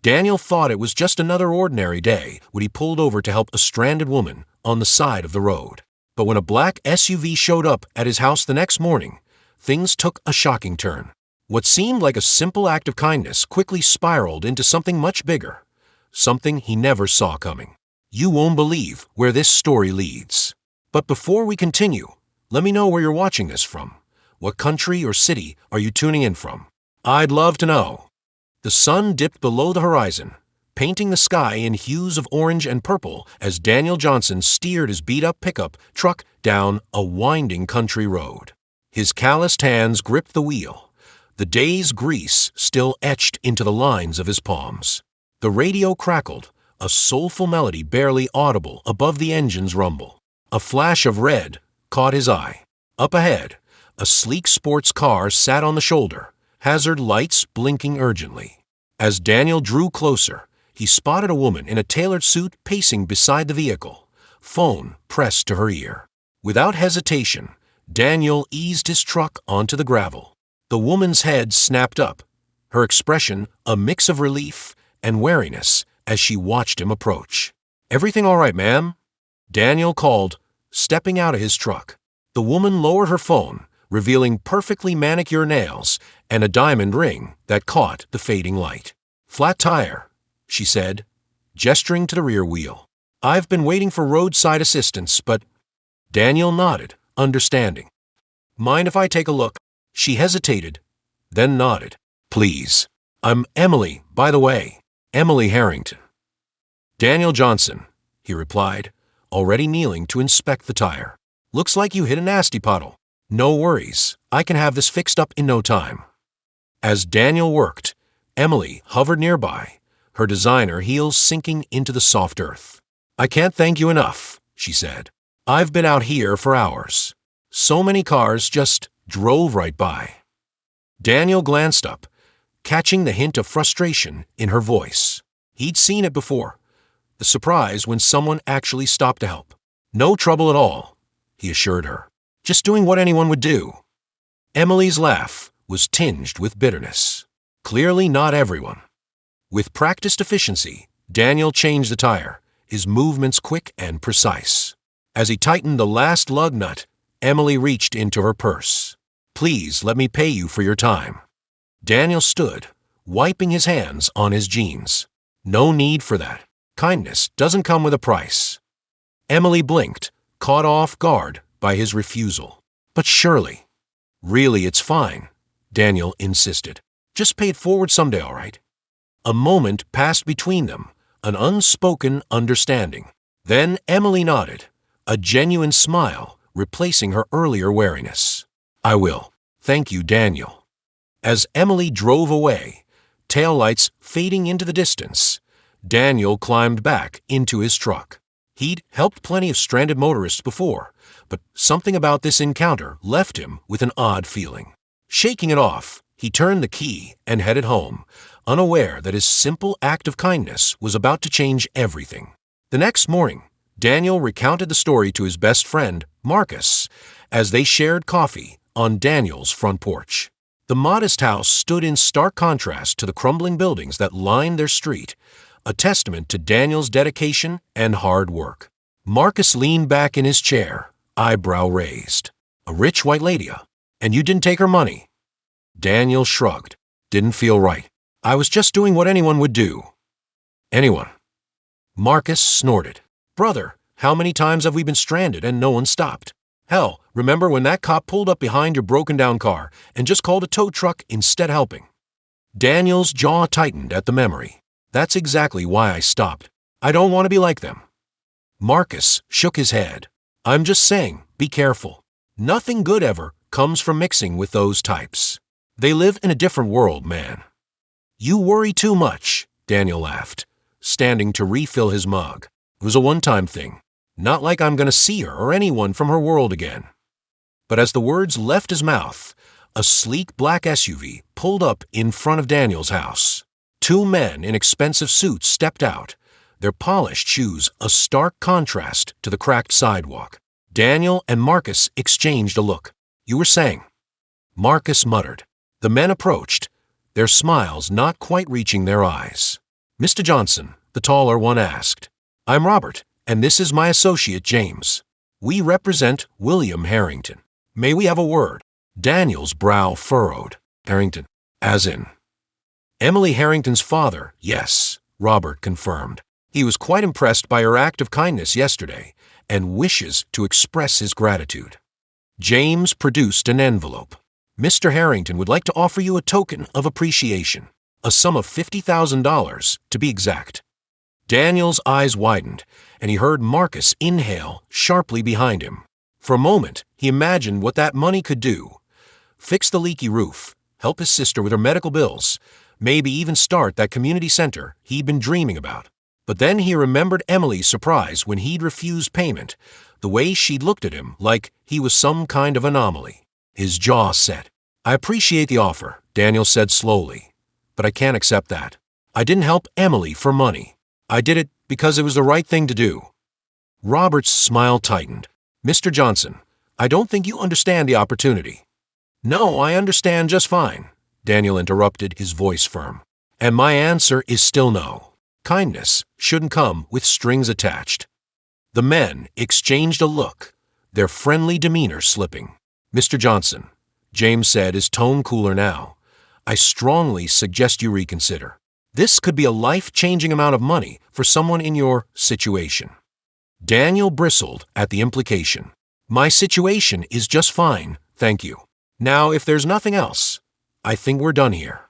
Daniel thought it was just another ordinary day when he pulled over to help a stranded woman on the side of the road. But when a black SUV showed up at his house the next morning, things took a shocking turn. What seemed like a simple act of kindness quickly spiraled into something much bigger, something he never saw coming. You won't believe where this story leads. But before we continue, let me know where you're watching this from. What country or city are you tuning in from? I'd love to know. The sun dipped below the horizon, painting the sky in hues of orange and purple as Daniel Johnson steered his beat-up pickup truck down a winding country road. His calloused hands gripped the wheel, the day's grease still etched into the lines of his palms. The radio crackled, a soulful melody barely audible above the engine's rumble. A flash of red caught his eye. Up ahead, a sleek sports car sat on the shoulder, hazard lights blinking urgently. As Daniel drew closer, he spotted a woman in a tailored suit pacing beside the vehicle, phone pressed to her ear. Without hesitation, Daniel eased his truck onto the gravel. The woman's head snapped up, her expression a mix of relief and wariness as she watched him approach. "Everything all right, ma'am?" Daniel called, stepping out of his truck. The woman lowered her phone, revealing perfectly manicured nails and a diamond ring that caught the fading light. "Flat tire," she said, gesturing to the rear wheel. "I've been waiting for roadside assistance, but—" Daniel nodded, understanding. "Mind if I take a look?" She hesitated, then nodded. "Please. I'm Emily, by the way. Emily Harrington." "Daniel Johnson," he replied, already kneeling to inspect the tire. "Looks like you hit a nasty puddle. No worries, I can have this fixed up in no time." As Daniel worked, Emily hovered nearby, her designer heels sinking into the soft earth. "I can't thank you enough," she said. "I've been out here for hours. So many cars just drove right by." Daniel glanced up, catching the hint of frustration in her voice. He'd seen it before, the surprise when someone actually stopped to help. "No trouble at all," he assured her. "Just doing what anyone would do." Emily's laugh was tinged with bitterness. Clearly not everyone. With practiced efficiency, Daniel changed the tire, his movements quick and precise. As he tightened the last lug nut, Emily reached into her purse. "Please let me pay you for your time." Daniel stood, wiping his hands on his jeans. "No need for that. Kindness doesn't come with a price." Emily blinked, caught off guard by his refusal. "But surely—" "Really, it's fine," Daniel insisted. "Just pay it forward someday, all right?" A moment passed between them, an unspoken understanding. Then Emily nodded, a genuine smile replacing her earlier wariness. "I will. Thank you, Daniel." As Emily drove away, taillights fading into the distance, Daniel climbed back into his truck. He'd helped plenty of stranded motorists before, but something about this encounter left him with an odd feeling. Shaking it off, he turned the key and headed home, unaware that his simple act of kindness was about to change everything. The next morning, Daniel recounted the story to his best friend, Marcus, as they shared coffee on Daniel's front porch. The modest house stood in stark contrast to the crumbling buildings that lined their street, a testament to Daniel's dedication and hard work. Marcus leaned back in his chair, eyebrow raised. "A rich white lady, and you didn't take her money?" Daniel shrugged. "Didn't feel right. I was just doing what anyone would do." "Anyone?" Marcus snorted. "Brother, how many times have we been stranded and no one stopped? Hell, remember when that cop pulled up behind your broken-down car and just called a tow truck instead helping?" Daniel's jaw tightened at the memory. "That's exactly why I stopped. I don't want to be like them." Marcus shook his head. "I'm just saying, be careful. Nothing good ever comes from mixing with those types. They live in a different world, man." "You worry too much," Daniel laughed, standing to refill his mug. "It was a one-time thing. Not like I'm going to see her or anyone from her world again." But as the words left his mouth, a sleek black SUV pulled up in front of Daniel's house. Two men in expensive suits stepped out, their polished shoes a stark contrast to the cracked sidewalk. Daniel and Marcus exchanged a look. "You were saying?" Marcus muttered. The men approached, their smiles not quite reaching their eyes. Mr. Johnson, the taller one asked. I'm Robert, and this is my associate James. We represent William Harrington. May we have a word? Daniel's brow furrowed. Harrington, as in? Emily Harrington's father, yes, Robert confirmed. He was quite impressed by her act of kindness yesterday and wishes to express his gratitude. James produced an envelope. Mr. Harrington would like to offer you a token of appreciation, a sum of $50,000 to be exact. Daniel's eyes widened, and he heard Marcus inhale sharply behind him. For a moment, he imagined what that money could do. Fix the leaky roof, help his sister with her medical bills, maybe even start that community center he'd been dreaming about. But then he remembered Emily's surprise when he'd refused payment, the way she'd looked at him like he was some kind of anomaly. His jaw set. I appreciate the offer, Daniel said slowly, but I can't accept that. I didn't help Emily for money. I did it because it was the right thing to do. Robert's smile tightened. Mr. Johnson, I don't think you understand the opportunity. No, I understand just fine, Daniel interrupted, his voice firm. And my answer is still no. Kindness shouldn't come with strings attached. The men exchanged a look, their friendly demeanor slipping. Mr. Johnson, James said, his tone cooler now, I strongly suggest you reconsider. This could be a life-changing amount of money for someone in your situation. Daniel bristled at the implication. My situation is just fine, thank you. Now, if there's nothing else, I think we're done here.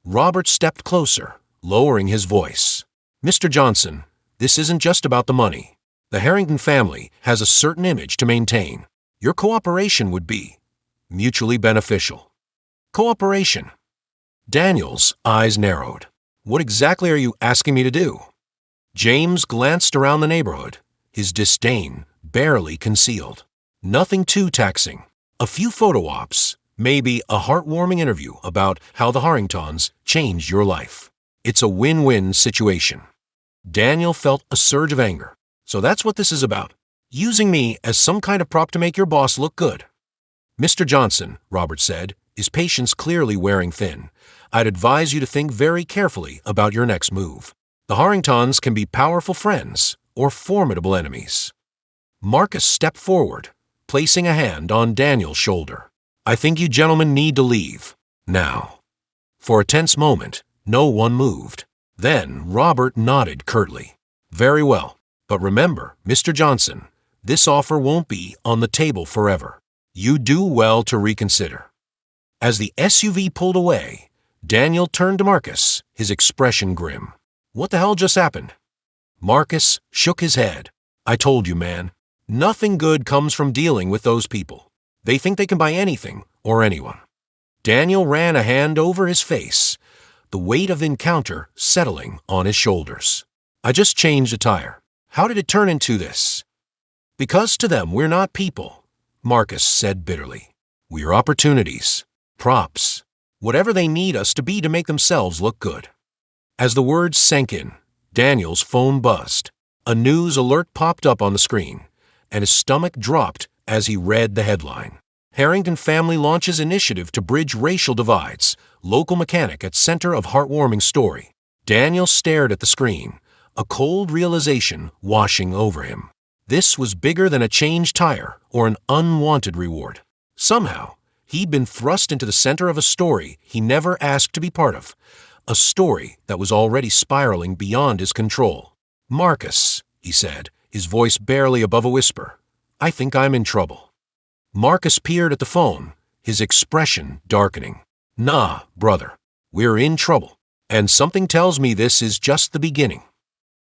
Robert stepped closer, lowering his voice. Mr. Johnson, this isn't just about the money. The Harrington family has a certain image to maintain. Your cooperation would be mutually beneficial. Cooperation. Daniel's eyes narrowed. What exactly are you asking me to do? James glanced around the neighborhood, his disdain barely concealed. Nothing too taxing. A few photo ops, maybe a heartwarming interview about how the Harringtons changed your life. It's a win-win situation. Daniel felt a surge of anger. So that's what this is about. Using me as some kind of prop to make your boss look good. Mr. Johnson, Robert said, his patience clearly wearing thin. I'd advise you to think very carefully about your next move. The Harringtons can be powerful friends or formidable enemies. Marcus stepped forward, placing a hand on Daniel's shoulder. I think you gentlemen need to leave. Now. For a tense moment, no one moved. Then Robert nodded curtly. Very well. But remember, Mr. Johnson, this offer won't be on the table forever. You do well to reconsider. As the SUV pulled away, Daniel turned to Marcus, his expression grim. What the hell just happened? Marcus shook his head. I told you, man. Nothing good comes from dealing with those people. They think they can buy anything or anyone. Daniel ran a hand over his face, the weight of the encounter settling on his shoulders. I just changed a tire. How did it turn into this? Because to them we're not people, Marcus said bitterly. We're opportunities, props, whatever they need us to be to make themselves look good. As the words sank in, Daniel's phone buzzed. A news alert popped up on the screen, and his stomach dropped as he read the headline. Harrington family launches initiative to bridge racial divides. Local mechanic at center of heartwarming story. Daniel stared at the screen, a cold realization washing over him. This was bigger than a changed tire or an unwanted reward. Somehow, he'd been thrust into the center of a story he never asked to be part of, a story that was already spiraling beyond his control. Marcus, he said, his voice barely above a whisper, I think I'm in trouble. Marcus peered at the phone, his expression darkening. Nah, brother, we're in trouble, and something tells me this is just the beginning.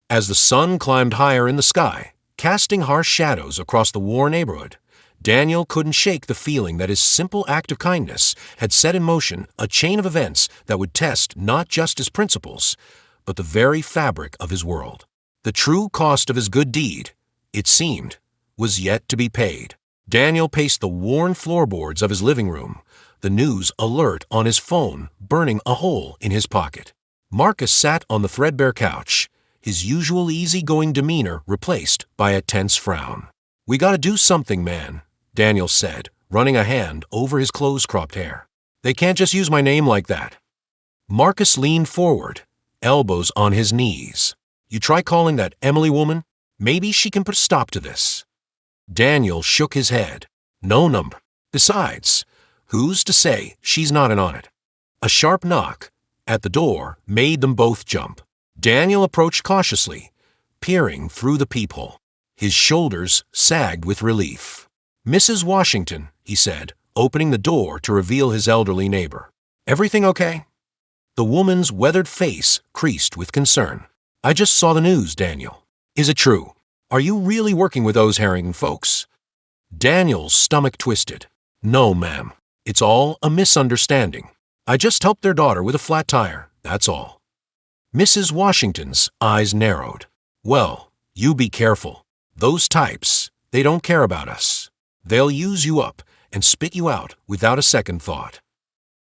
As the sun climbed higher in the sky, casting harsh shadows across the war neighborhood, Daniel couldn't shake the feeling that his simple act of kindness had set in motion a chain of events that would test not just his principles, but the very fabric of his world. The true cost of his good deed, it seemed, was yet to be paid. Daniel paced the worn floorboards of his living room, the news alert on his phone burning a hole in his pocket. Marcus sat on the threadbare couch, his usual easygoing demeanor replaced by a tense frown. We gotta do something, man, Daniel said, running a hand over his close-cropped hair. They can't just use my name like that. Marcus leaned forward, elbows on his knees. You try calling that Emily woman? Maybe she can put a stop to this. Daniel shook his head. No number. Besides, who's to say she's not in on it? A sharp knock at the door made them both jump. Daniel approached cautiously, peering through the peephole. His shoulders sagged with relief. Mrs. Washington, he said, opening the door to reveal his elderly neighbor. Everything okay? The woman's weathered face creased with concern. I just saw the news, Daniel. Is it true? Are you really working with those Harrington folks? Daniel's stomach twisted. No, ma'am. It's all a misunderstanding. I just helped their daughter with a flat tire, that's all. Mrs. Washington's eyes narrowed. Well, you be careful. Those types, they don't care about us. They'll use you up and spit you out without a second thought.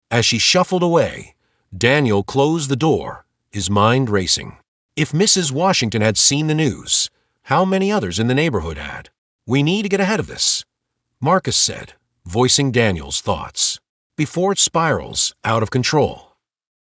As she shuffled away, Daniel closed the door, his mind racing. If Mrs. Washington had seen the news, how many others in the neighborhood had? We need to get ahead of this, Marcus said, voicing Daniel's thoughts, before it spirals out of control.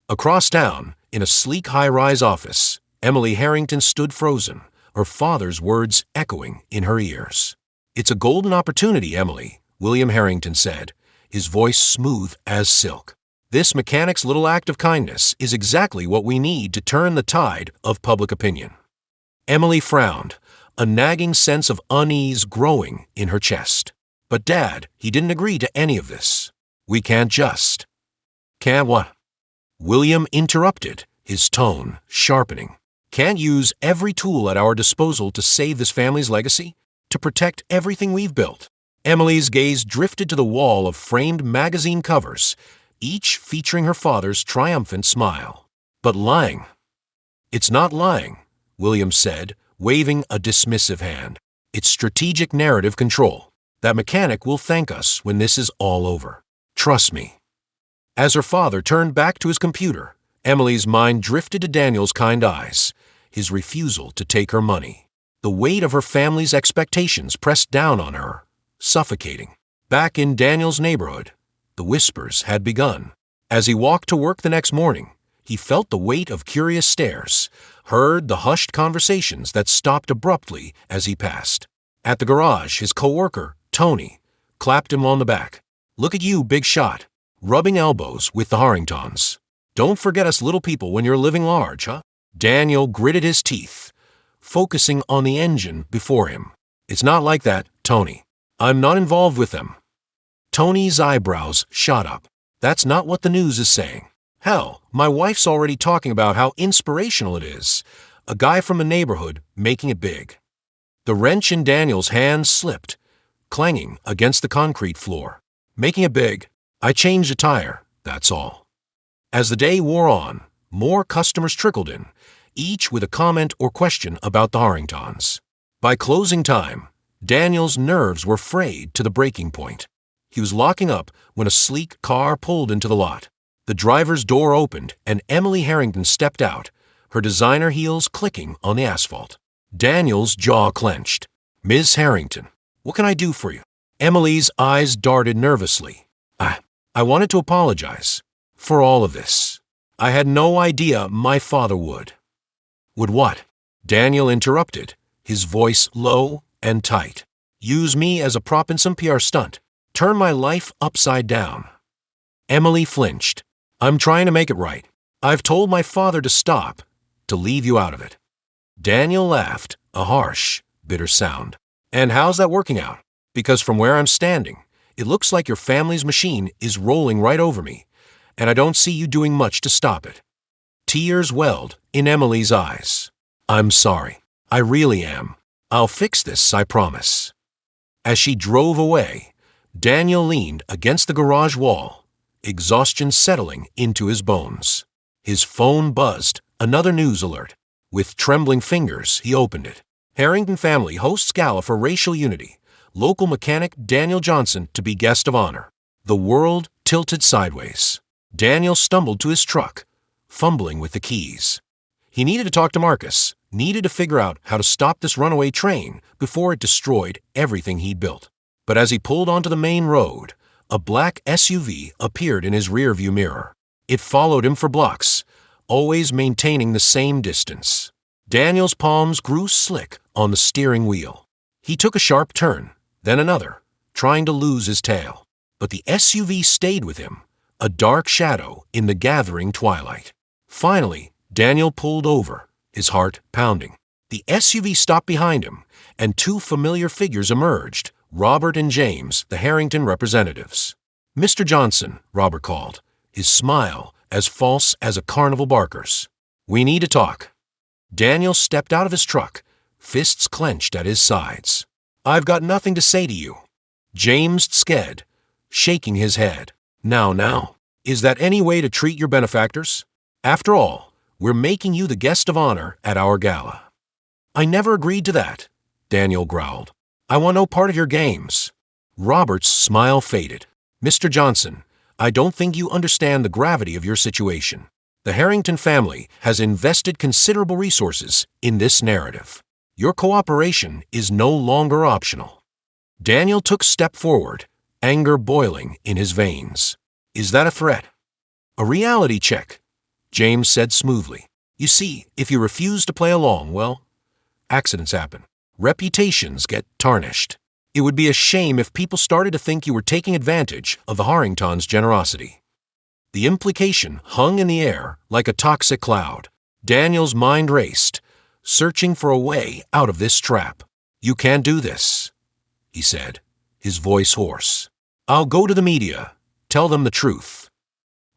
Across town, in a sleek high-rise office, Emily Harrington stood frozen, her father's words echoing in her ears. It's a golden opportunity, Emily, William Harrington said, his voice smooth as silk. This mechanic's little act of kindness is exactly what we need to turn the tide of public opinion. Emily frowned, a nagging sense of unease growing in her chest. But Dad, he didn't agree to any of this. We can't just. Can't what? William interrupted, his tone sharpening. Can't use every tool at our disposal to save this family's legacy? To protect everything we've built? Emily's gaze drifted to the wall of framed magazine covers, each featuring her father's triumphant smile. But lying. It's not lying, William said, waving a dismissive hand. It's strategic narrative control. That mechanic will thank us when this is all over. Trust me. As her father turned back to his computer, Emily's mind drifted to Daniel's kind eyes, his refusal to take her money. The weight of her family's expectations pressed down on her, suffocating. Back in Daniel's neighborhood, the whispers had begun. As he walked to work the next morning, he felt the weight of curious stares, heard the hushed conversations that stopped abruptly as he passed. At the garage, his coworker, Tony, clapped him on the back. Look at you, big shot, rubbing elbows with the Harringtons. Don't forget us little people when you're living large, huh? Daniel gritted his teeth, focusing on the engine before him. It's not like that, Tony. I'm not involved with them. Tony's eyebrows shot up. That's not what the news is saying. Hell, my wife's already talking about how inspirational it is. A guy from a neighborhood making it big. The wrench in Daniel's hand slipped, clanging against the concrete floor. Making it big. I changed a tire, that's all. As the day wore on, more customers trickled in, each with a comment or question about the Harringtons. By closing time, Daniel's nerves were frayed to the breaking point. He was locking up when a sleek car pulled into the lot. The driver's door opened and Emily Harrington stepped out, her designer heels clicking on the asphalt. Daniel's jaw clenched. Ms. Harrington, what can I do for you? Emily's eyes darted nervously. I wanted to apologize for all of this. I had no idea my father would. Would what? Daniel interrupted, his voice low and tight. Use me as a prop in some PR stunt. Turn my life upside down. Emily flinched. I'm trying to make it right. I've told my father to stop, to leave you out of it. Daniel laughed, a harsh, bitter sound. And how's that working out? Because from where I'm standing, it looks like your family's machine is rolling right over me, and I don't see you doing much to stop it. Tears welled in Emily's eyes. I'm sorry. I really am. I'll fix this, I promise. As she drove away, Daniel leaned against the garage wall, exhaustion settling into his bones. His phone buzzed, another news alert. With trembling fingers, he opened it. Harrington family hosts gala for racial unity. Local mechanic Daniel Johnson to be guest of honor. The world tilted sideways. Daniel stumbled to his truck, fumbling with the keys. He needed to talk to Marcus, needed to figure out how to stop this runaway train before it destroyed everything he'd built. But as he pulled onto the main road, a black SUV appeared in his rearview mirror. It followed him for blocks, always maintaining the same distance. Daniel's palms grew slick on the steering wheel. He took a sharp turn, then another, trying to lose his tail. But the SUV stayed with him, a dark shadow in the gathering twilight. Finally, Daniel pulled over, his heart pounding. The SUV stopped behind him, and two familiar figures emerged, Robert and James, the Harrington representatives. "Mr. Johnson," Robert called, his smile as false as a carnival barker's. "We need to talk." Daniel stepped out of his truck, fists clenched at his sides. "I've got nothing to say to you." James sked, shaking his head. Now, is that any way to treat your benefactors? After all, we're making you the guest of honor at our gala." "I never agreed to that," Daniel growled. "I want no part of your games." Robert's smile faded. "Mr. Johnson, I don't think you understand the gravity of your situation. The Harrington family has invested considerable resources in this narrative. Your cooperation is no longer optional." Daniel took a step forward, anger boiling in his veins. "Is that a threat?" "A reality check," James said smoothly. "You see, if you refuse to play along, well, accidents happen. Reputations get tarnished. It would be a shame if people started to think you were taking advantage of the Harringtons' generosity." The implication hung in the air like a toxic cloud. Daniel's mind raced, searching for a way out of this trap. "You can't do this," he said, his voice hoarse. "I'll go to the media, tell them the truth."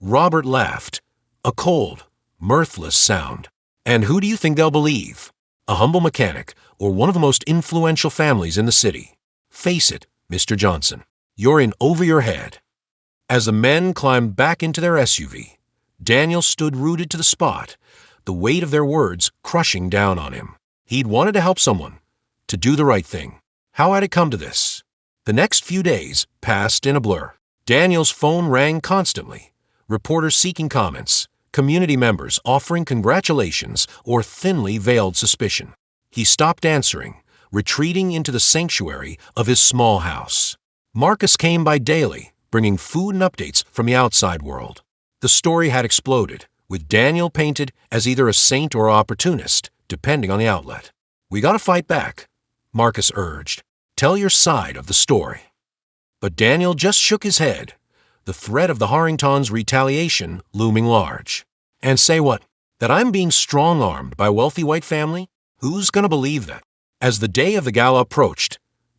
Robert laughed, a cold, mirthless sound. "And who do you think they'll believe? A humble mechanic or one of the most influential families in the city? Face it, Mr. Johnson, you're in over your head." As the men climbed back into their SUV, Daniel stood rooted to the spot, the weight of their words crushing down on him. He'd wanted to help someone, to do the right thing. How had it come to this? The next few days passed in a blur. Daniel's phone rang constantly, reporters seeking comments, community members offering congratulations or thinly veiled suspicion. He stopped answering, retreating into the sanctuary of his small house. Marcus came by daily, bringing food and updates from the outside world. The story had exploded, with Daniel painted as either a saint or an opportunist, depending on the outlet. "We gotta fight back," Marcus urged. "Tell your side of the story." But Daniel just shook his head, the threat of the Harringtons' retaliation looming large. "And say what? That I'm being strong-armed by a wealthy white family? Who's gonna believe that?" As the day of the gala approached,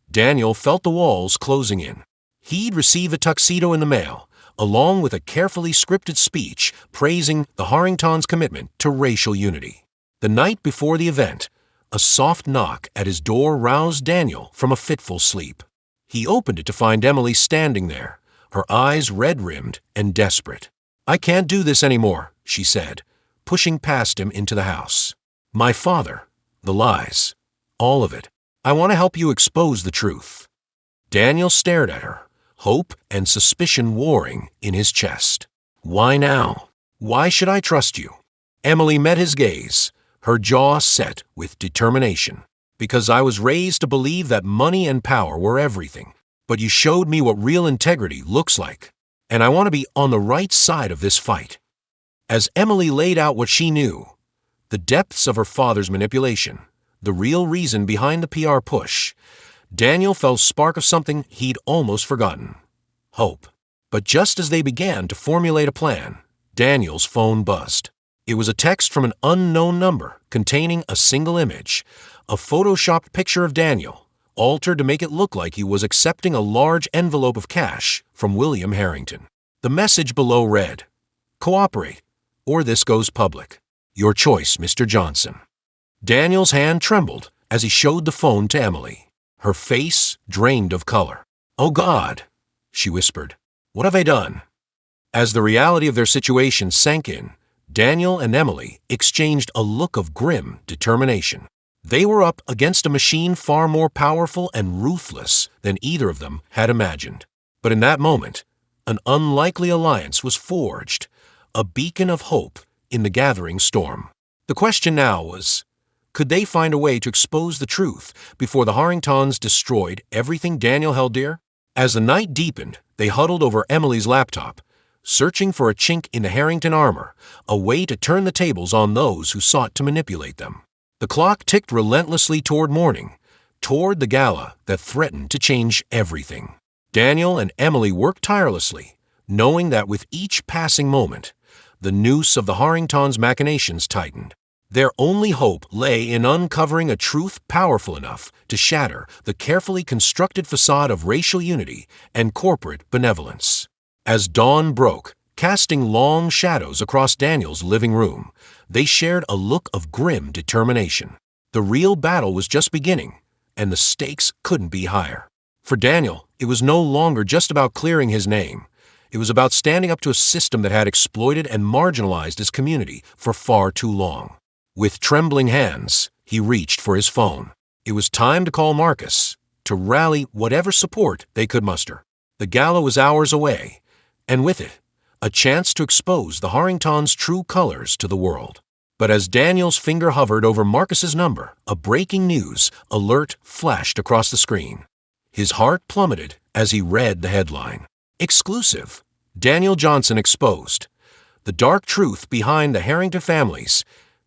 Daniel felt the walls closing in. He'd receive a tuxedo in the mail, along with a carefully scripted speech praising the Harringtons' commitment to racial unity. The night before the event, a soft knock at his door roused Daniel from a fitful sleep. He opened it to find Emily standing there, her eyes red-rimmed and desperate. "I can't do this anymore," she said, pushing past him into the house. "My father, the lies, all of it. I want to help you expose the truth." Daniel stared at her, hope and suspicion warring in his chest. "Why now? Why should I trust you?" Emily met his gaze, her jaw set with determination. "Because I was raised to believe that money and power were everything. But you showed me what real integrity looks like, and I want to be on the right side of this fight." As Emily laid out what she knew, the depths of her father's manipulation, the real reason behind the PR push, Daniel felt a spark of something he'd almost forgotten: hope. But just as they began to formulate a plan, Daniel's phone buzzed. It was a text from an unknown number containing a single image, a photoshopped picture of Daniel, altered to make it look like he was accepting a large envelope of cash from William Harrington. The message below read, "Cooperate, or this goes public. Your choice, Mr. Johnson." Daniel's hand trembled as he showed the phone to Emily, her face drained of color. "Oh God," she whispered. "What have I done?" As the reality of their situation sank in, Daniel and Emily exchanged a look of grim determination. They were up against a machine far more powerful and ruthless than either of them had imagined. But in that moment, an unlikely alliance was forged, a beacon of hope in the gathering storm. The question now was, could they find a way to expose the truth before the Harringtons destroyed everything Daniel held dear? As the night deepened, they huddled over Emily's laptop, searching for a chink in the Harrington armor, a way to turn the tables on those who sought to manipulate them. The clock ticked relentlessly toward morning, toward the gala that threatened to change everything. Daniel and Emily worked tirelessly, knowing that with each passing moment, the noose of the Harringtons' machinations tightened. Their only hope lay in uncovering a truth powerful enough to shatter the carefully constructed facade of racial unity and corporate benevolence. As dawn broke, casting long shadows across Daniel's living room, they shared a look of grim determination. The real battle was just beginning, and the stakes couldn't be higher. For Daniel, it was no longer just about clearing his name. It was about standing up to a system that had exploited and marginalized his community for far too long. With trembling hands, he reached for his phone. It was time to call Marcus, to rally whatever support they could muster. The gala was hours away, and with it, a chance to expose the Harringtons' true colors to the world. But as Daniel's finger hovered over Marcus's number, a breaking news alert flashed across the screen. His heart plummeted as he read the headline. Exclusive. Daniel Johnson exposed. The dark truth behind the Harrington family's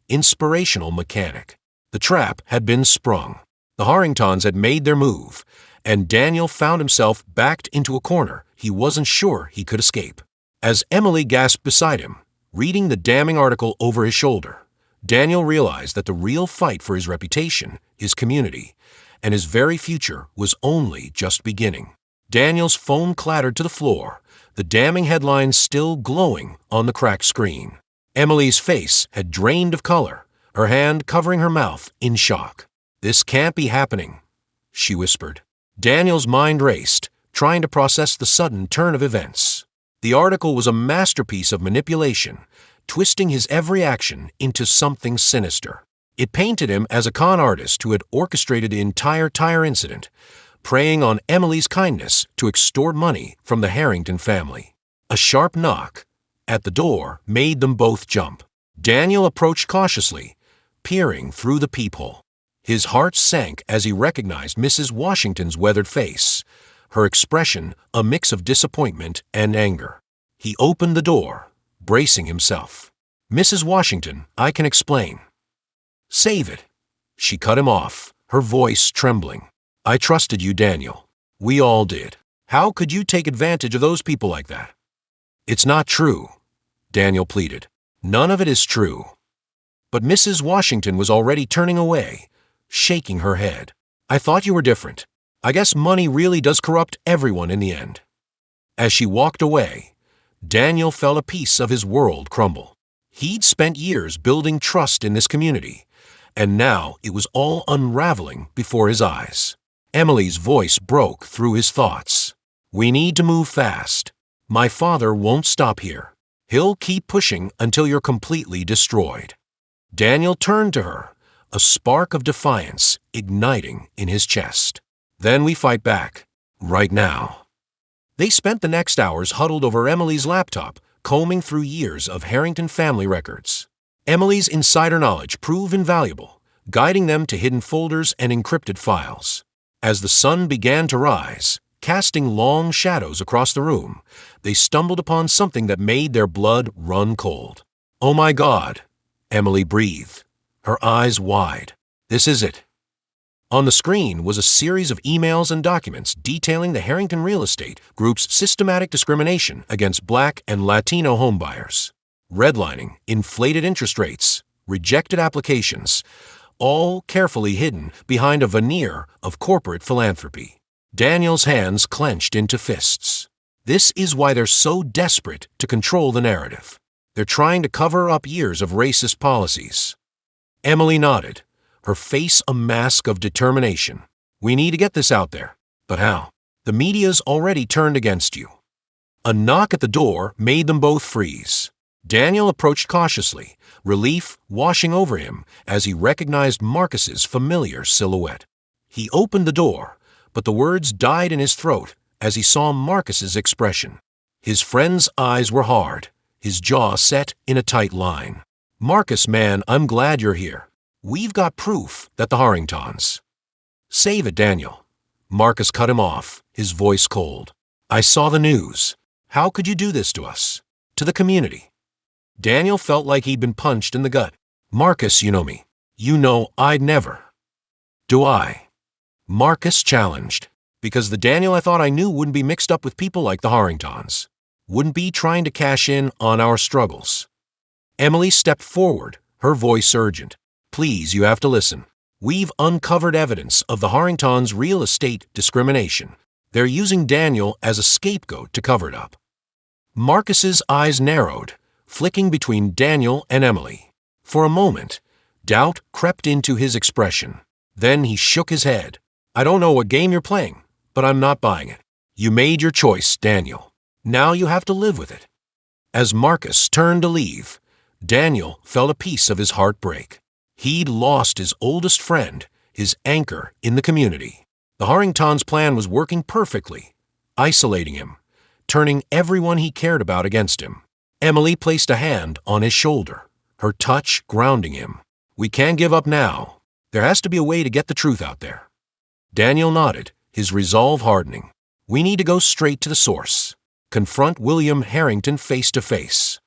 inspirational mechanic. The trap had been sprung. The Harringtons had made their move, and Daniel found himself backed into a corner he wasn't sure he could escape. As Emily gasped beside him, reading the damning article over his shoulder, Daniel realized that the real fight for his reputation, his community, and his very future was only just beginning. Daniel's phone clattered to the floor, the damning headlines still glowing on the cracked screen. Emily's face had drained of color, her hand covering her mouth in shock. "This can't be happening," she whispered. Daniel's mind raced, trying to process the sudden turn of events. The article was a masterpiece of manipulation, twisting his every action into something sinister. It painted him as a con artist who had orchestrated the entire tire incident, preying on Emily's kindness to extort money from the Harrington family. A sharp knock at the door made them both jump. Daniel approached cautiously, peering through the peephole. His heart sank as he recognized Mrs. Washington's weathered face, her expression a mix of disappointment and anger. He opened the door, bracing himself. "Mrs. Washington, I can explain." "Save it." She cut him off, her voice trembling. "I trusted you, Daniel. We all did. How could you take advantage of those people like that?" "It's not true," Daniel pleaded. "None of it is true." But Mrs. Washington was already turning away, shaking her head. "I thought you were different. I guess money really does corrupt everyone in the end." As she walked away, Daniel felt a piece of his world crumble. He'd spent years building trust in this community, and now it was all unraveling before his eyes. Emily's voice broke through his thoughts. "We need to move fast. My father won't stop here. He'll keep pushing until you're completely destroyed." Daniel turned to her, a spark of defiance igniting in his chest. "Then we fight back, right now." They spent the next hours huddled over Emily's laptop, combing through years of Harrington family records. Emily's insider knowledge proved invaluable, guiding them to hidden folders and encrypted files. As the sun began to rise, casting long shadows across the room, they stumbled upon something that made their blood run cold. "Oh my God," Emily breathed, her eyes wide. "This is it." On the screen was a series of emails and documents detailing the Harrington Real Estate Group's systematic discrimination against Black and Latino homebuyers. Redlining, inflated interest rates, rejected applications, all carefully hidden behind a veneer of corporate philanthropy. Daniel's hands clenched into fists. This is why they're so desperate to control the narrative. They're trying to cover up years of racist policies. Emily nodded, her face a mask of determination. "We need to get this out there. But how? The media's already turned against you." A knock at the door made them both freeze. Daniel approached cautiously, relief washing over him as he recognized Marcus's familiar silhouette. He opened the door, but the words died in his throat as he saw Marcus's expression. His friend's eyes were hard, his jaw set in a tight line. "Marcus, man, I'm glad you're here. We've got proof that the Harringtons—" "Save it, Daniel." Marcus cut him off, his voice cold. "I saw the news. How could you do this to us? To the community? Daniel felt like he'd been punched in the gut. Marcus, you know me. You know I'd never. Do I? Marcus challenged. Because the Daniel I thought I knew wouldn't be mixed up with people like the Harringtons. Wouldn't be trying to cash in on our struggles. Emily stepped forward, her voice urgent. Please, you have to listen. We've uncovered evidence of the Harringtons' real estate discrimination. They're using Daniel as a scapegoat to cover it up. Marcus's eyes narrowed, flicking between Daniel and Emily. For a moment, doubt crept into his expression. Then he shook his head. I don't know what game you're playing, but I'm not buying it. You made your choice, Daniel. Now you have to live with it. As Marcus turned to leave, Daniel felt a piece of his heart break. He'd lost his oldest friend, his anchor in the community. The Harringtons' plan was working perfectly, isolating him, turning everyone he cared about against him. Emily placed a hand on his shoulder, her touch grounding him. We can't give up now. There has to be a way to get the truth out there. Daniel nodded, his resolve hardening. We need to go straight to the source. Confront William Harrington face to face.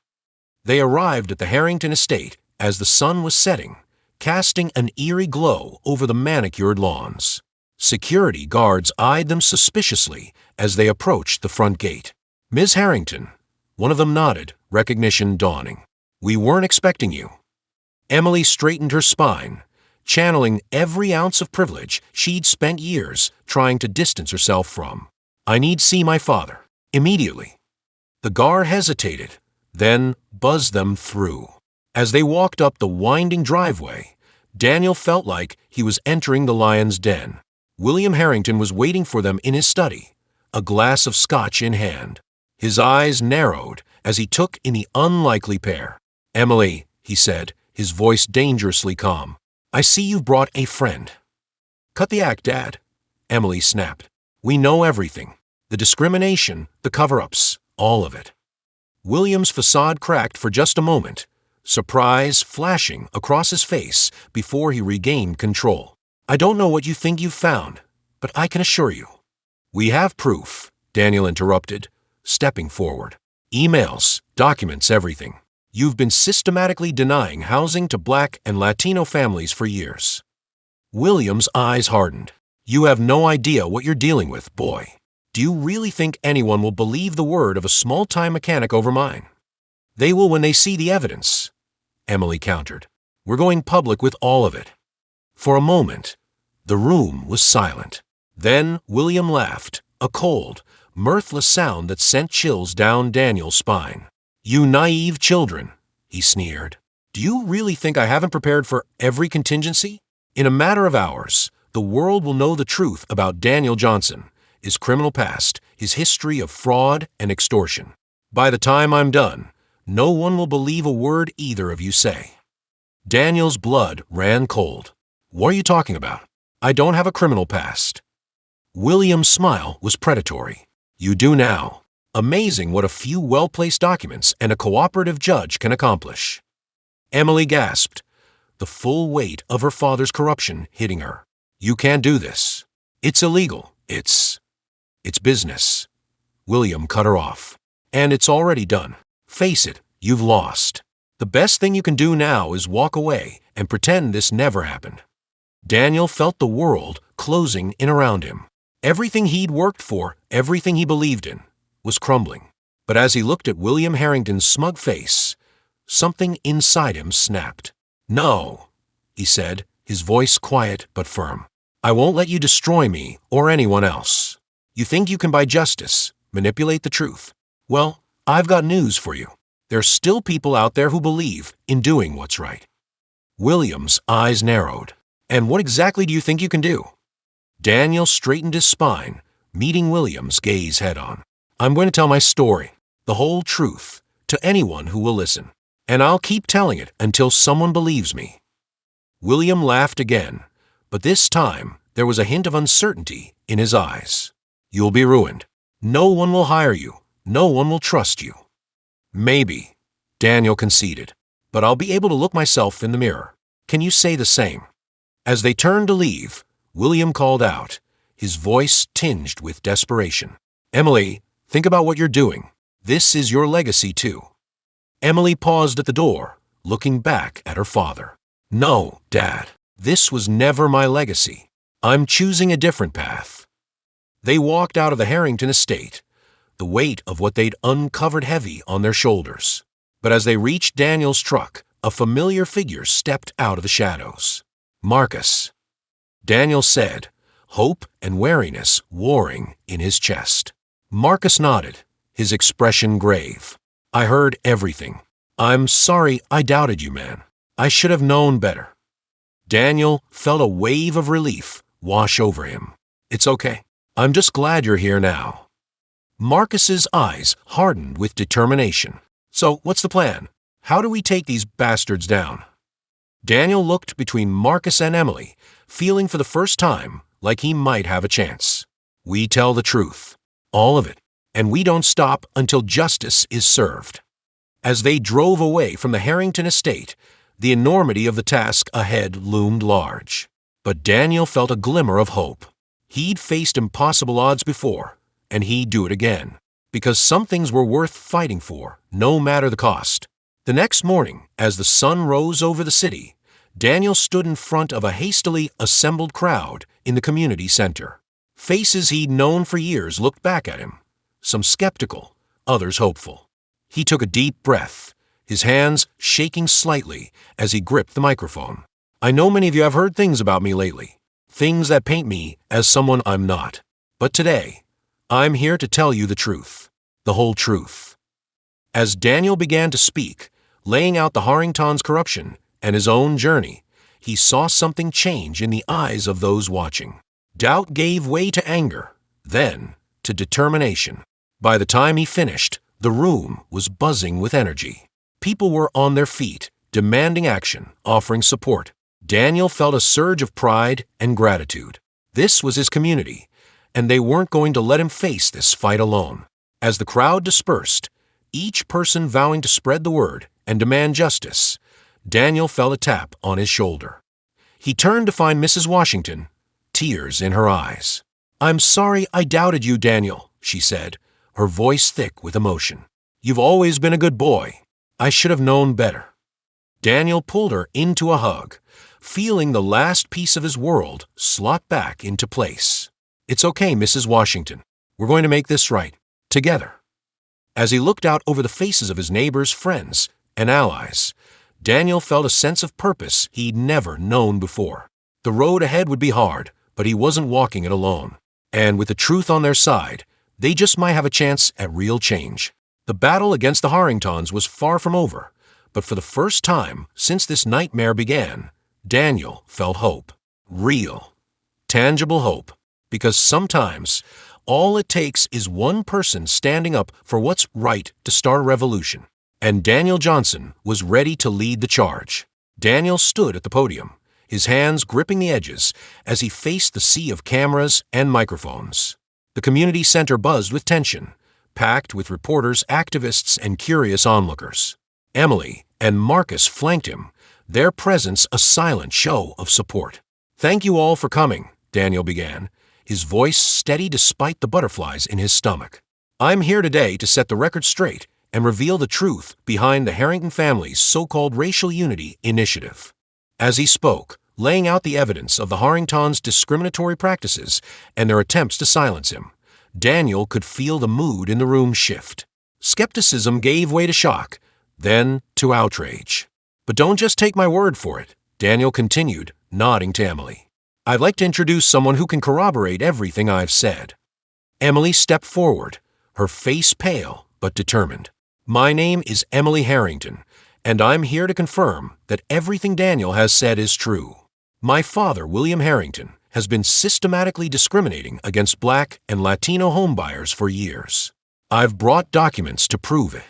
They arrived at the Harrington estate as the sun was setting, casting an eerie glow over the manicured lawns. Security guards eyed them suspiciously as they approached the front gate. Ms. Harrington, one of them nodded, recognition dawning. We weren't expecting you. Emily straightened her spine, channeling every ounce of privilege she'd spent years trying to distance herself from. I need see my father, immediately. The guard hesitated, then buzzed them through. As they walked up the winding driveway, Daniel felt like he was entering the lion's den. William Harrington was waiting for them in his study, a glass of scotch in hand. His eyes narrowed as he took in the unlikely pair. Emily, he said, his voice dangerously calm. I see you've brought a friend. Cut the act, Dad, Emily snapped. We know everything. The discrimination, the cover-ups, all of it. William's facade cracked for just a moment, surprise flashing across his face before he regained control. I don't know what you think you've found, but I can assure you. We have proof, Daniel interrupted, stepping forward. Emails, documents, everything. You've been systematically denying housing to Black and Latino families for years. William's eyes hardened. You have no idea what you're dealing with, boy. Do you really think anyone will believe the word of a small-time mechanic over mine? They will when they see the evidence, Emily countered. We're going public with all of it. For a moment, the room was silent. Then William laughed, a cold, mirthless sound that sent chills down Daniel's spine. You naive children, he sneered. Do you really think I haven't prepared for every contingency? In a matter of hours, the world will know the truth about Daniel Johnson, his criminal past, his history of fraud and extortion. By the time I'm done, no one will believe a word either of you say. Daniel's blood ran cold. What are you talking about? I don't have a criminal past. William's smile was predatory. You do now. Amazing what a few well-placed documents and a cooperative judge can accomplish. Emily gasped, the full weight of her father's corruption hitting her. You can't do this. It's illegal. It's business. William cut her off. And it's already done. Face it, you've lost. The best thing you can do now is walk away and pretend this never happened. Daniel felt the world closing in around him. Everything he'd worked for, everything he believed in, was crumbling. But as he looked at William Harrington's smug face, something inside him snapped. No, he said, his voice quiet but firm. I won't let you destroy me or anyone else. You think you can buy justice, manipulate the truth. Well, I've got news for you. There's still people out there who believe in doing what's right. William's eyes narrowed. And what exactly do you think you can do? Daniel straightened his spine, meeting William's gaze head-on. I'm going to tell my story, the whole truth, to anyone who will listen. And I'll keep telling it until someone believes me. William laughed again, but this time there was a hint of uncertainty in his eyes. You'll be ruined. No one will hire you. No one will trust you. Maybe, Daniel conceded, but I'll be able to look myself in the mirror. Can you say the same? As they turned to leave, William called out, his voice tinged with desperation. Emily, think about what you're doing. This is your legacy too. Emily paused at the door, looking back at her father. No, Dad, this was never my legacy. I'm choosing a different path. They walked out of the Harrington estate, the weight of what they'd uncovered heavy on their shoulders. But as they reached Daniel's truck, a familiar figure stepped out of the shadows. Marcus. Daniel said, hope and wariness warring in his chest. Marcus nodded, his expression grave. I heard everything. I'm sorry I doubted you, man. I should have known better. Daniel felt a wave of relief wash over him. It's okay. I'm just glad you're here now. Marcus's eyes hardened with determination. So, what's the plan? How do we take these bastards down? Daniel looked between Marcus and Emily, feeling for the first time like he might have a chance. We tell the truth. All of it. And we don't stop until justice is served. As they drove away from the Harrington estate, the enormity of the task ahead loomed large. But Daniel felt a glimmer of hope. He'd faced impossible odds before, and he'd do it again, because some things were worth fighting for, no matter the cost. The next morning, as the sun rose over the city, Daniel stood in front of a hastily assembled crowd in the community center. Faces he'd known for years looked back at him, some skeptical, others hopeful. He took a deep breath, his hands shaking slightly as he gripped the microphone. I know many of you have heard things about me lately, things that paint me as someone I'm not. But today, I'm here to tell you the truth, the whole truth. As Daniel began to speak, laying out the Harringtons' corruption and his own journey, he saw something change in the eyes of those watching. Doubt gave way to anger, then to determination. By the time he finished, the room was buzzing with energy. People were on their feet, demanding action, offering support. Daniel felt a surge of pride and gratitude. This was his community, and they weren't going to let him face this fight alone. As the crowd dispersed, each person vowing to spread the word and demand justice, Daniel felt a tap on his shoulder. He turned to find Mrs. Washington, tears in her eyes. I'm sorry I doubted you, Daniel, she said, her voice thick with emotion. You've always been a good boy. I should have known better. Daniel pulled her into a hug, feeling the last piece of his world slot back into place. It's okay, Mrs. Washington. We're going to make this right, together. As he looked out over the faces of his neighbors, friends, and allies, Daniel felt a sense of purpose he'd never known before. The road ahead would be hard, but he wasn't walking it alone. And with the truth on their side, they just might have a chance at real change. The battle against the Harringtons was far from over, but for the first time since this nightmare began, Daniel felt hope. Real, tangible hope. Because sometimes, all it takes is one person standing up for what's right to start a revolution. And Daniel Johnson was ready to lead the charge. Daniel stood at the podium, his hands gripping the edges as he faced the sea of cameras and microphones. The community center buzzed with tension, packed with reporters, activists, and curious onlookers. Emily and Marcus flanked him, their presence a silent show of support. Thank you all for coming, Daniel began, his voice steady despite the butterflies in his stomach. I'm here today to set the record straight and reveal the truth behind the Harrington family's so-called racial unity initiative. As he spoke, laying out the evidence of the Harringtons' discriminatory practices and their attempts to silence him, Daniel could feel the mood in the room shift. Skepticism gave way to shock, then to outrage. But don't just take my word for it, Daniel continued, nodding to Emily. I'd like to introduce someone who can corroborate everything I've said. Emily stepped forward, her face pale but determined. My name is Emily Harrington, and I'm here to confirm that everything Daniel has said is true. My father, William Harrington, has been systematically discriminating against Black and Latino homebuyers for years. I've brought documents to prove it.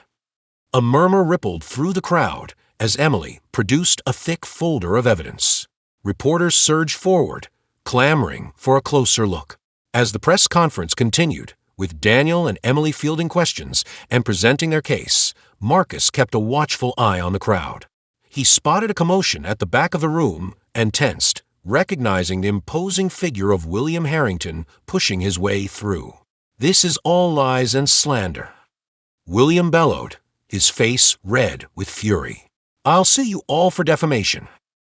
A murmur rippled through the crowd as Emily produced a thick folder of evidence. Reporters surged forward, clamoring for a closer look. As the press conference continued, with Daniel and Emily fielding questions and presenting their case, Marcus kept a watchful eye on the crowd. He spotted a commotion at the back of the room and tensed, recognizing the imposing figure of William Harrington pushing his way through. This is all lies and slander. William bellowed, his face red with fury. "I'll sue you all for defamation."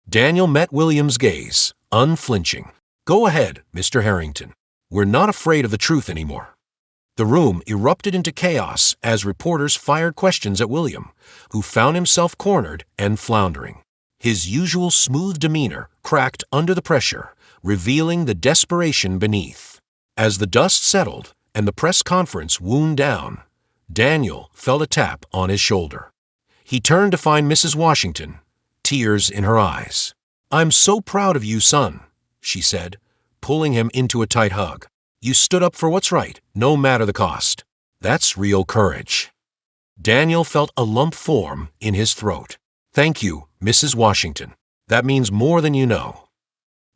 Daniel met William's gaze, unflinching. "Go ahead, Mr. Harrington. We're not afraid of the truth anymore." The room erupted into chaos as reporters fired questions at William, who found himself cornered and floundering. His usual smooth demeanor cracked under the pressure, revealing the desperation beneath. As the dust settled and the press conference wound down, Daniel felt a tap on his shoulder. He turned to find Mrs. Washington, tears in her eyes. "I'm so proud of you, son," she said, pulling him into a tight hug. "You stood up for what's right, no matter the cost. That's real courage." Daniel felt a lump form in his throat. "Thank you, Mrs. Washington. That means more than you know."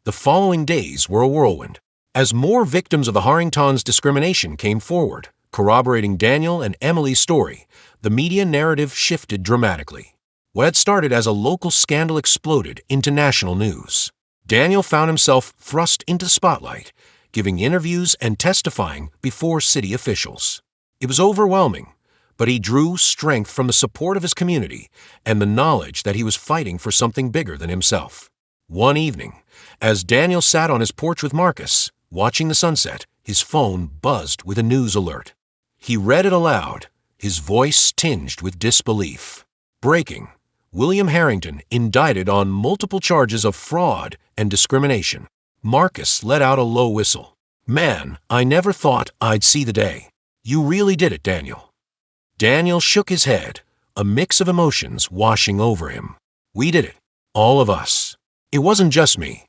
The following days were a whirlwind. As more victims of the Harringtons' discrimination came forward, corroborating Daniel and Emily's story, the media narrative shifted dramatically. What had started as a local scandal exploded into national news. Daniel found himself thrust into the spotlight, giving interviews and testifying before city officials. It was overwhelming, but he drew strength from the support of his community and the knowledge that he was fighting for something bigger than himself. One evening, as Daniel sat on his porch with Marcus, watching the sunset, his phone buzzed with a news alert. He read it aloud, his voice tinged with disbelief. "Breaking. William Harrington indicted on multiple charges of fraud and discrimination." Marcus let out a low whistle. "Man, I never thought I'd see the day. You really did it, Daniel." Daniel shook his head, a mix of emotions washing over him. "We did it. All of us. It wasn't just me."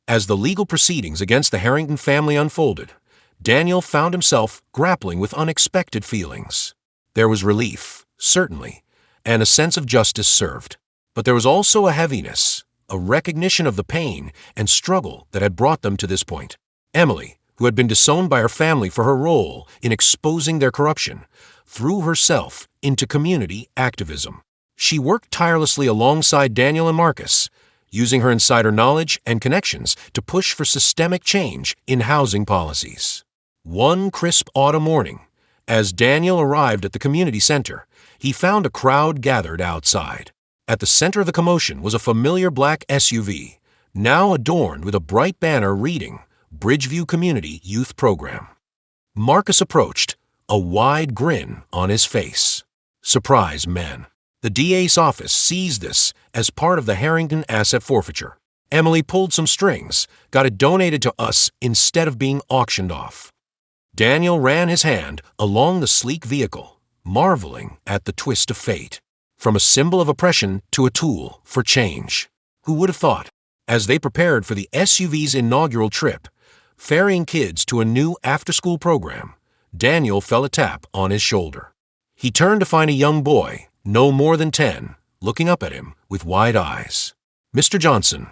As the legal proceedings against the Harrington family unfolded, Daniel found himself grappling with unexpected feelings. There was relief, certainly, and a sense of justice served. But there was also a heaviness, a recognition of the pain and struggle that had brought them to this point. Emily, who had been disowned by her family for her role in exposing their corruption, threw herself into community activism. She worked tirelessly alongside Daniel and Marcus, using her insider knowledge and connections to push for systemic change in housing policies. One crisp autumn morning, as Daniel arrived at the community center, he found a crowd gathered outside. At the center of the commotion was a familiar black SUV, now adorned with a bright banner reading Bridgeview Community Youth Program. Marcus approached, a wide grin on his face. "Surprise, men. The DA's office sees this as part of the Harrington asset forfeiture. Emily pulled some strings, got it donated to us instead of being auctioned off." Daniel ran his hand along the sleek vehicle, marveling at the twist of fate. From a symbol of oppression to a tool for change. Who would have thought? As they prepared for the SUV's inaugural trip, ferrying kids to a new after-school program, Daniel felt a tap on his shoulder. He turned to find a young boy, no more than 10, looking up at him with wide eyes. "Mr. Johnson,"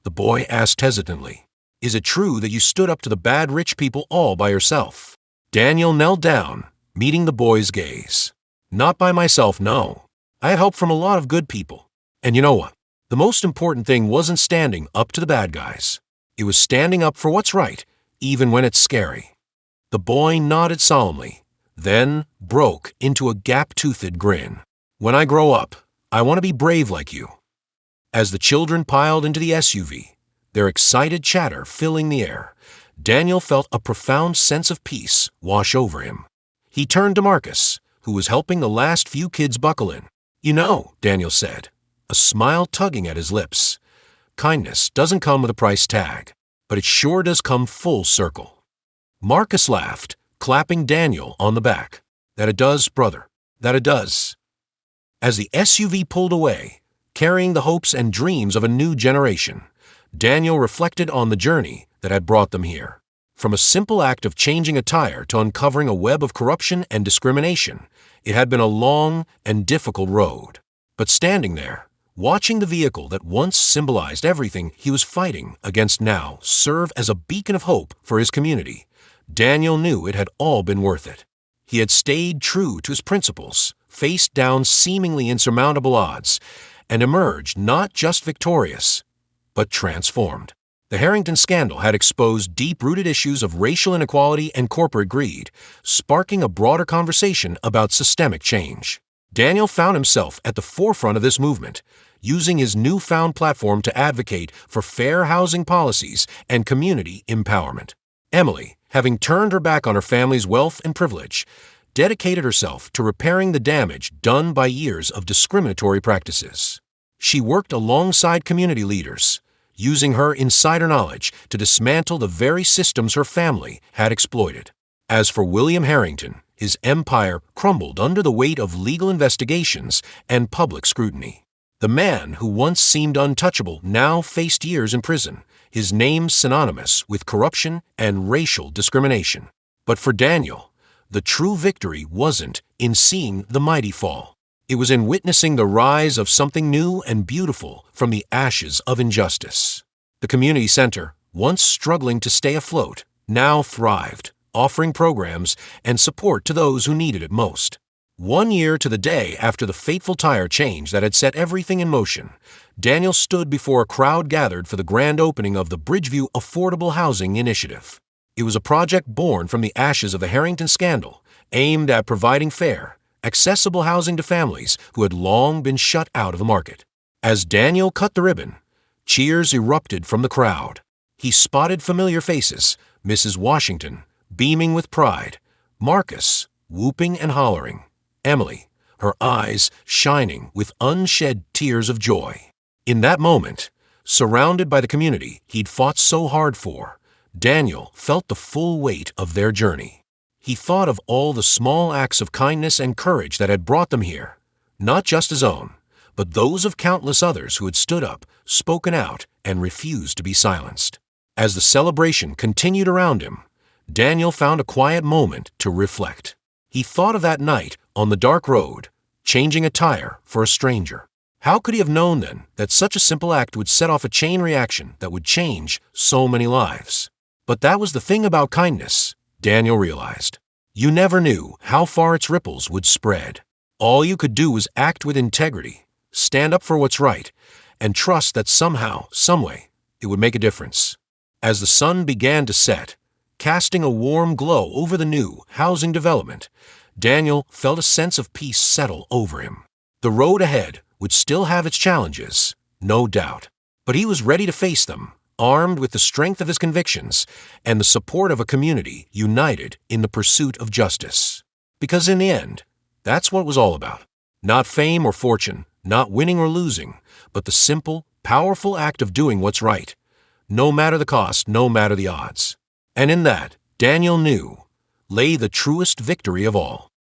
the boy asked hesitantly, "is it true that you stood up to the bad rich people all by yourself?" Daniel knelt down, meeting the boy's gaze. "Not by myself, no. I had help from a lot of good people. And you know what? The most important thing wasn't standing up to the bad guys. It was standing up for what's right, even when it's scary." The boy nodded solemnly, then broke into a gap-toothed grin. "When I grow up, I want to be brave like you." As the children piled into the SUV, their excited chatter filling the air, Daniel felt a profound sense of peace wash over him. He turned to Marcus, who was helping the last few kids buckle in. "You know," Daniel said, a smile tugging at his lips, "kindness doesn't come with a price tag, but it sure does come full circle." Marcus laughed, clapping Daniel on the back. "That it does, brother, that it does." As the SUV pulled away, carrying the hopes and dreams of a new generation, Daniel reflected on the journey that had brought them here. From a simple act of changing a tire to uncovering a web of corruption and discrimination, it had been a long and difficult road. But standing there, watching the vehicle that once symbolized everything he was fighting against now serve as a beacon of hope for his community, Daniel knew it had all been worth it. He had stayed true to his principles, faced down seemingly insurmountable odds, and emerged not just victorious, but transformed. The Harrington scandal had exposed deep-rooted issues of racial inequality and corporate greed, sparking a broader conversation about systemic change. Daniel found himself at the forefront of this movement, using his newfound platform to advocate for fair housing policies and community empowerment. Emily, having turned her back on her family's wealth and privilege, dedicated herself to repairing the damage done by years of discriminatory practices. She worked alongside community leaders, using her insider knowledge to dismantle the very systems her family had exploited. As for William Harrington, his empire crumbled under the weight of legal investigations and public scrutiny. The man who once seemed untouchable now faced years in prison, his name synonymous with corruption and racial discrimination. But for Daniel, the true victory wasn't in seeing the mighty fall. It was in witnessing the rise of something new and beautiful from the ashes of injustice. The community center, once struggling to stay afloat, now thrived, offering programs and support to those who needed it most. 1 year to the day after the fateful tire change that had set everything in motion, Daniel stood before a crowd gathered for the grand opening of the Bridgeview Affordable Housing Initiative. It was a project born from the ashes of the Harrington scandal, aimed at providing fair, accessible housing to families who had long been shut out of the market. As Daniel cut the ribbon, cheers erupted from the crowd. He spotted familiar faces, Mrs. Washington, beaming with pride, Marcus, whooping and hollering, Emily, her eyes shining with unshed tears of joy. In that moment, surrounded by the community he'd fought so hard for, Daniel felt the full weight of their journey. He thought of all the small acts of kindness and courage that had brought them here, not just his own, but those of countless others who had stood up, spoken out, and refused to be silenced. As the celebration continued around him, Daniel found a quiet moment to reflect. He thought of that night on the dark road, changing a tire for a stranger. How could he have known then that such a simple act would set off a chain reaction that would change so many lives? But that was the thing about kindness, Daniel realized. You never knew how far its ripples would spread. All you could do was act with integrity, stand up for what's right, and trust that somehow, someway, it would make a difference. As the sun began to set, casting a warm glow over the new housing development, Daniel felt a sense of peace settle over him. The road ahead would still have its challenges, no doubt, but he was ready to face them, armed with the strength of his convictions and the support of a community united in the pursuit of justice. Because in the end, that's what it was all about. Not fame or fortune, not winning or losing, but the simple, powerful act of doing what's right, no matter the cost, no matter the odds. And in that, Daniel knew, lay the truest victory of all.